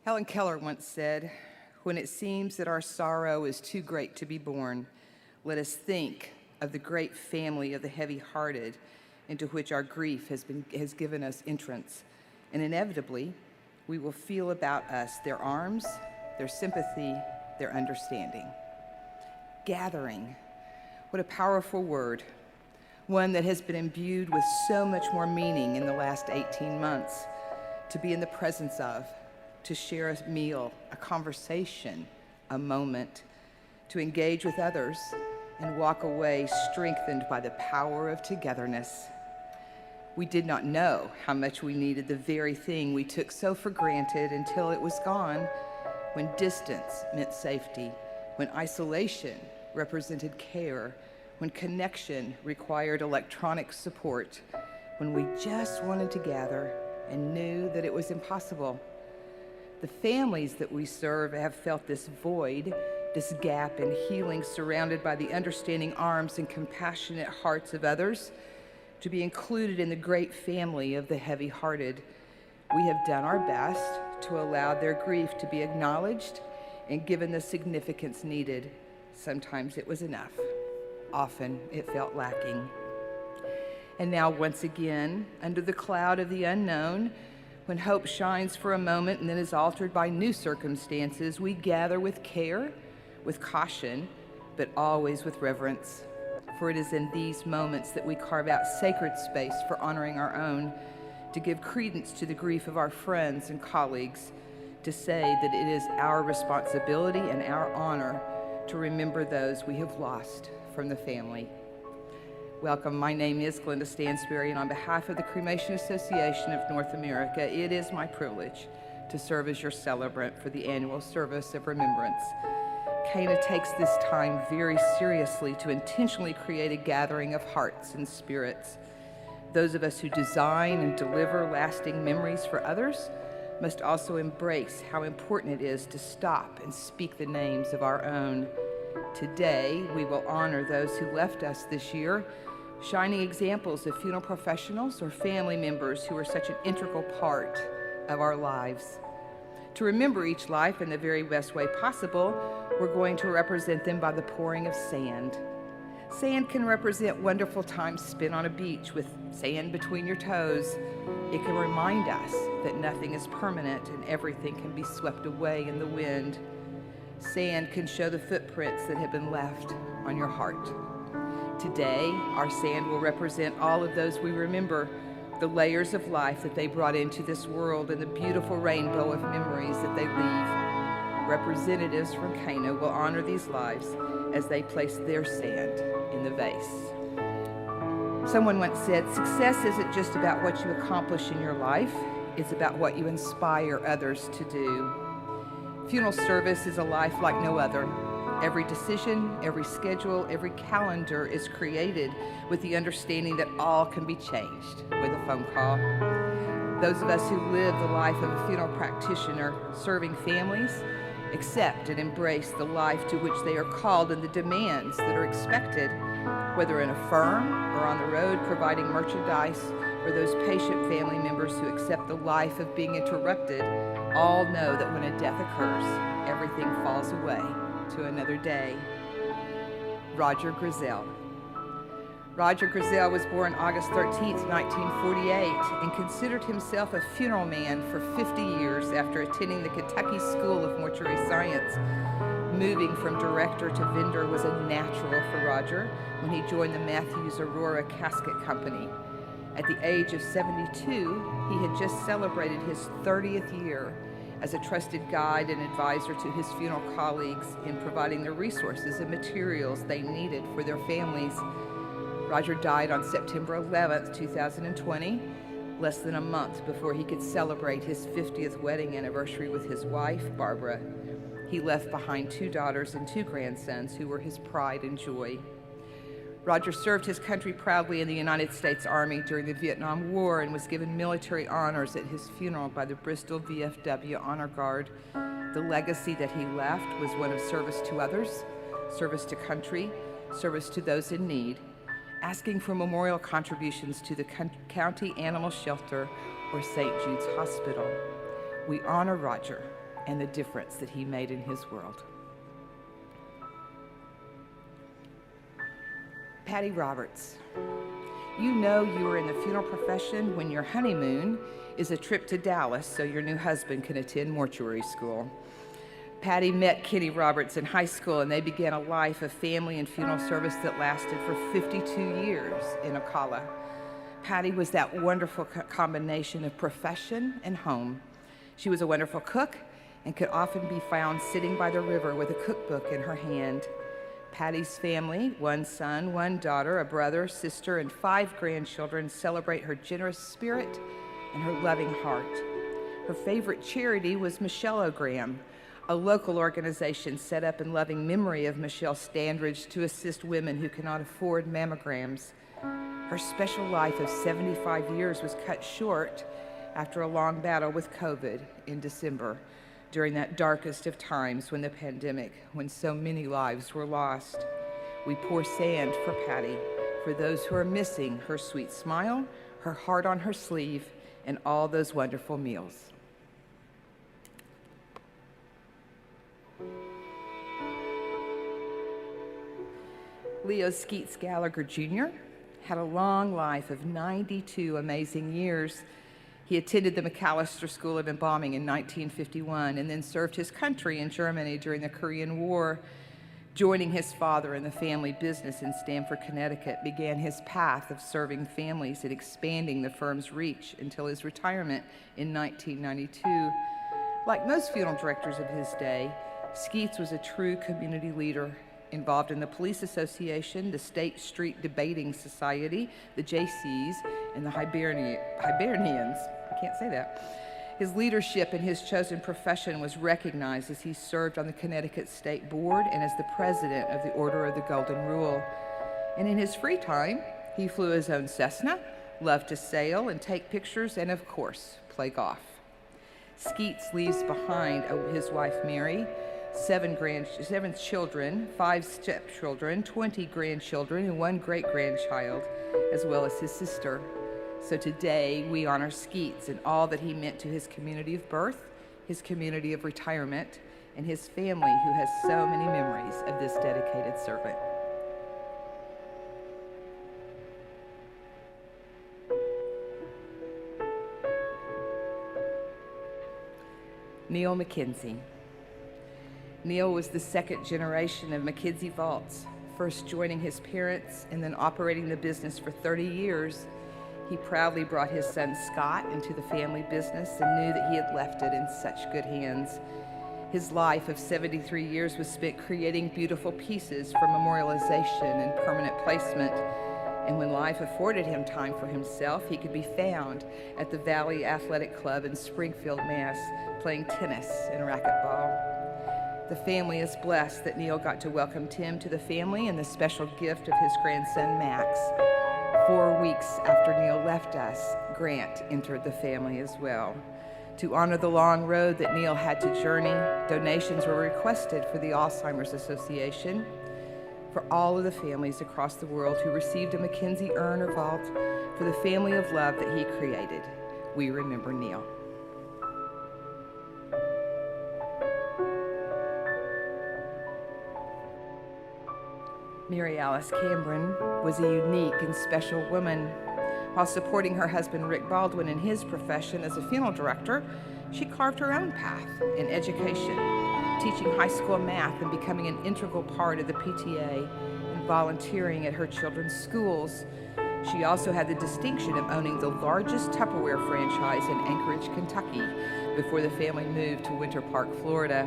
Helen Keller once said, "When it seems that our sorrow is too great to be borne, let us think of the great family of the heavy-hearted into which our grief has given us entrance, and inevitably we will feel about us their arms, their sympathy, their understanding." Gathering. What a powerful word. One that has been imbued with so much more meaning in the last 18 months. To be in the presence of, to share a meal, a conversation, a moment, to engage with others and walk away strengthened by the power of togetherness. We did not know how much we needed the very thing we took so for granted until it was gone, when distance meant safety, when isolation represented care, when connection required electronic support, when we just wanted to gather and knew that it was impossible. The families that we serve have felt this void, this gap in healing, surrounded by the understanding arms and compassionate hearts of others. To be included in the great family of the heavy-hearted, we have done our best to allow their grief to be acknowledged and given the significance needed. Sometimes it was enough. Often it felt lacking. And now, once again, under the cloud of the unknown, when hope shines for a moment and then is altered by new circumstances, we gather with care, with caution, but always with reverence. For it is in these moments that we carve out sacred space for honoring our own, to give credence to the grief of our friends and colleagues, to say that it is our responsibility and our honor to remember those we have lost from the family. Welcome, my name is Glenda Stansberry, and on behalf of the Cremation Association of North America, it is my privilege to serve as your celebrant for the annual service of remembrance. CANA takes this time very seriously to intentionally create a gathering of hearts and spirits. Those of us who design and deliver lasting memories for others must also embrace how important it is to stop and speak the names of our own. Today, we will honor those who left us this year, shining examples of funeral professionals or family members who are such an integral part of our lives. To remember each life in the very best way possible, we're going to represent them by the pouring of sand. Sand can represent wonderful times spent on a beach with sand between your toes. It can remind us that nothing is permanent and everything can be swept away in the wind. Sand can show the footprints that have been left on your heart. Today, our sand will represent all of those we remember, the layers of life that they brought into this world and the beautiful rainbow of memories that they leave. Representatives from CANA will honor these lives as they place their sand in the vase. Someone once said, "Success isn't just about what you accomplish in your life, it's about what you inspire others to do." Funeral service is a life like no other. Every decision, every schedule, every calendar is created with the understanding that all can be changed with a phone call. Those of us who live the life of a funeral practitioner serving families accept and embrace the life to which they are called and the demands that are expected, whether in a firm or on the road providing merchandise, or those patient family members who accept the life of being interrupted, all know that when a death occurs, everything falls away to another day. Roger Grizzell. Roger Grizzell was born August 13, 1948, and considered himself a funeral man for 50 years after attending the Kentucky School of Mortuary Science. Moving from director to vendor was a natural for Roger when he joined the Matthews Aurora Casket Company. At the age of 72, he had just celebrated his 30th year as a trusted guide and advisor to his funeral colleagues in providing the resources and materials they needed for their families. Roger died on September 11, 2020, less than a month before he could celebrate his 50th wedding anniversary with his wife, Barbara. He left behind 2 daughters and 2 grandsons who were his pride and joy. Roger served his country proudly in the United States Army during the Vietnam War and was given military honors at his funeral by the Bristol VFW Honor Guard. The legacy that he left was one of service to others, service to country, service to those in need, asking for memorial contributions to the County Animal Shelter or St. Jude's Hospital. We honor Roger and the difference that he made in his world. Patty Roberts. You know you are in the funeral profession when your honeymoon is a trip to Dallas so your new husband can attend mortuary school. Patty met Kenny Roberts in high school, and they began a life of family and funeral service that lasted for 52 years in Ocala. Patty was that wonderful combination of profession and home. She was a wonderful cook and could often be found sitting by the river with a cookbook in her hand. Patty's family, one son, one daughter, a brother, sister, and 5 grandchildren, celebrate her generous spirit and her loving heart. Her favorite charity was Michelle O'Graham, a local organization set up in loving memory of Michelle Standridge to assist women who cannot afford mammograms. Her special life of 75 years was cut short after a long battle with COVID in December, during that darkest of times when the pandemic, when so many lives were lost. We pour sand for Patty, for those who are missing her sweet smile, her heart on her sleeve, and all those wonderful meals. Leo Skeets Gallagher Jr. had a long life of 92 amazing years. He attended the McAllister School of Embalming in 1951 and then served his country in Germany during the Korean War. Joining his father in the family business in Stamford, Connecticut, began his path of serving families and expanding the firm's reach until his retirement in 1992. Like most funeral directors of his day, Skeets was a true community leader, involved in the Police Association, the State Street Debating Society, the JCs, and the Hibernians. I can't say that. His leadership in his chosen profession was recognized as he served on the Connecticut State Board and as the president of the Order of the Golden Rule. And in his free time, he flew his own Cessna, loved to sail and take pictures, and of course, play golf. Skeets leaves behind his wife Mary, 7 children, 5 stepchildren, 20 grandchildren, and 1 great-grandchild, as well as his sister. So today, we honor Skeets and all that he meant to his community of birth, his community of retirement, and his family, who has so many memories of this dedicated servant. Neil McKenzie. Neil was the 2nd generation of McKenzie Vaults, first joining his parents and then operating the business for 30 years. He proudly brought his son Scott into the family business and knew that he had left it in such good hands. His life of 73 years was spent creating beautiful pieces for memorialization and permanent placement. And when life afforded him time for himself, he could be found at the Valley Athletic Club in Springfield, Mass., playing tennis and racquetball. The family is blessed that Neil got to welcome Tim to the family and the special gift of his grandson, Max. 4 weeks after Neil left us, Grant entered the family as well. To honor the long road that Neil had to journey, donations were requested for the Alzheimer's Association, for all of the families across the world who received a McKenzie urn or vault, for the family of love that he created. We remember Neil. Mary Alice Cameron was a unique and special woman. While supporting her husband Rick Baldwin in his profession as a funeral director, she carved her own path in education, teaching high school math and becoming an integral part of the PTA and volunteering at her children's schools. She also had the distinction of owning the largest Tupperware franchise in Anchorage, Kentucky, before the family moved to Winter Park, Florida.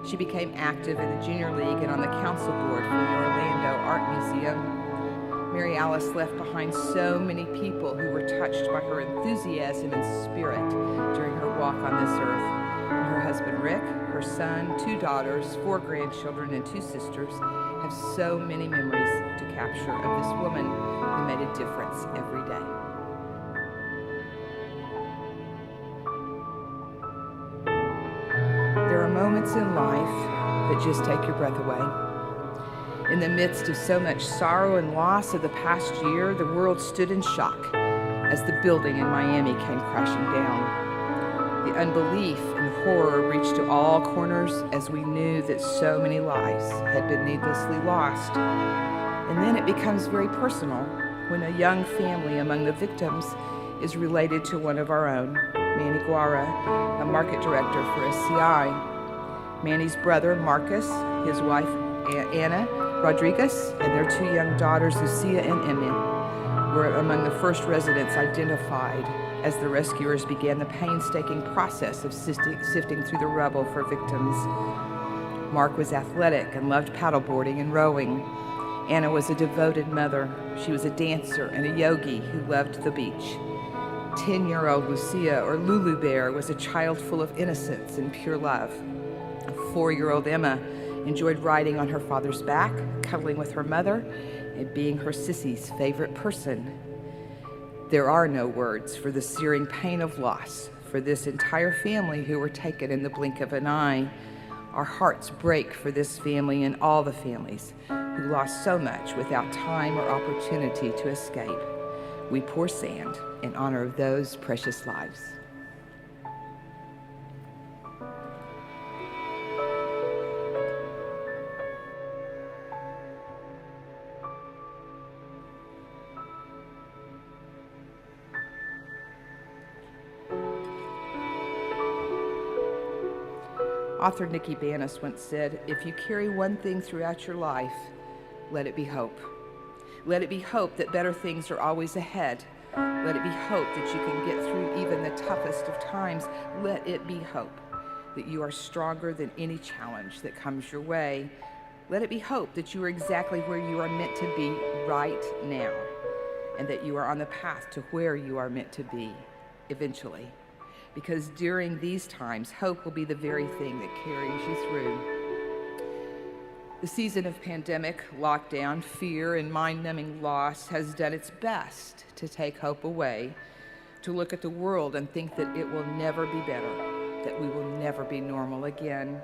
She became active in the Junior League and on the council board for the Orlando Art Museum. Mary Alice left behind so many people who were touched by her enthusiasm and spirit during her walk on this earth. And her husband Rick, her son, 2 daughters, 4 grandchildren, and 2 sisters have so many memories to capture of this woman who made a difference every day. There are moments in life that just take your breath away. In the midst of so much sorrow and loss of the past year, the world stood in shock as the building in Miami came crashing down. The unbelief and horror reached to all corners as we knew that so many lives had been needlessly lost. And then it becomes very personal when a young family among the victims is related to one of our own, Manny Guara, a market director for SCI. Manny's brother, Marcus, his wife, Anna Rodriguez, and their two young daughters, Lucia and Emma, were among the first residents identified as the rescuers began the painstaking process of sifting through the rubble for victims. Mark was athletic and loved paddleboarding and rowing. Anna was a devoted mother. She was a dancer and a yogi who loved the beach. 10-year-old Lucia, or Lulu Bear, was a child full of innocence and pure love. 4-year-old Emma enjoyed riding on her father's back, cuddling with her mother, and being her sissy's favorite person. There are no words for the searing pain of loss for this entire family who were taken in the blink of an eye. Our hearts break for this family and all the families who lost so much without time or opportunity to escape. We pour sand in honor of those precious lives. Author Nikki Banas once said, "If you carry one thing throughout your life, let it be hope. Let it be hope that better things are always ahead. Let it be hope that you can get through even the toughest of times. Let it be hope that you are stronger than any challenge that comes your way. Let it be hope that you are exactly where you are meant to be right now, and that you are on the path to where you are meant to be eventually. Because during these times, hope will be the very thing that carries you through." The season of pandemic, lockdown, fear, and mind-numbing loss has done its best to take hope away, to look at the world and think that it will never be better, that we will never be normal again.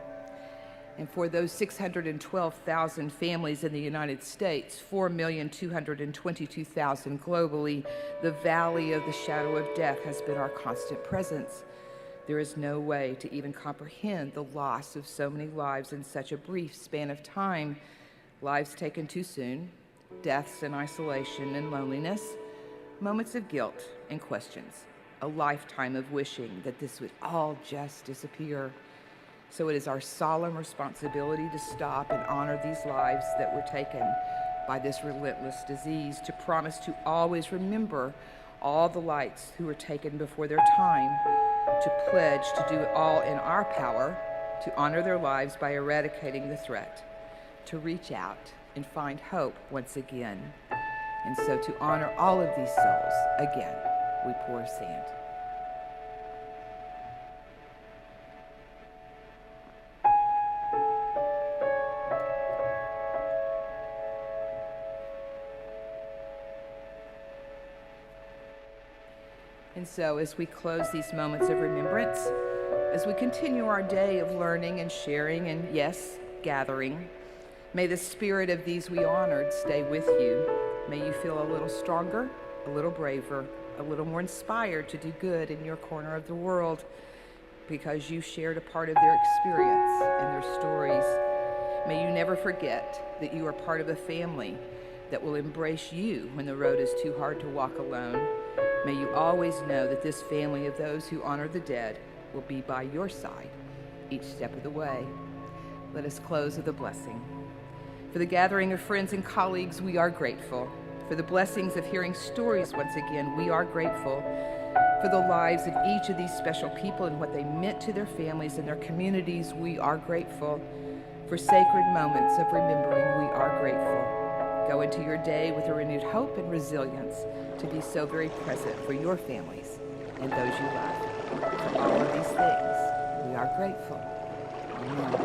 And for those 612,000 families in the United States, 4,222,000 globally, the valley of the shadow of death has been our constant presence. There is no way to even comprehend the loss of so many lives in such a brief span of time. Lives taken too soon, deaths in isolation and loneliness, moments of guilt and questions, a lifetime of wishing that this would all just disappear. So it is our solemn responsibility to stop and honor these lives that were taken by this relentless disease, to promise to always remember all the lights who were taken before their time, to pledge to do all in our power to honor their lives by eradicating the threat, to reach out and find hope once again. And so to honor all of these souls, again, we pour sand. And so as we close these moments of remembrance, as we continue our day of learning and sharing and, yes, gathering, may the spirit of these we honored stay with you. May you feel a little stronger, a little braver, a little more inspired to do good in your corner of the world because you shared a part of their experience and their stories. May you never forget that you are part of a family that will embrace you when the road is too hard to walk alone. May you always know that this family of those who honor the dead will be by your side each step of the way. Let us close with a blessing. For the gathering of friends and colleagues, we are grateful. For the blessings of hearing stories once again, we are grateful. For the lives of each of these special people and what they meant to their families and their communities, we are grateful. For sacred moments of remembering, we are grateful. Go into your day with a renewed hope and resilience to be so very present for your families and those you love. For all of these things, we are grateful. Amen.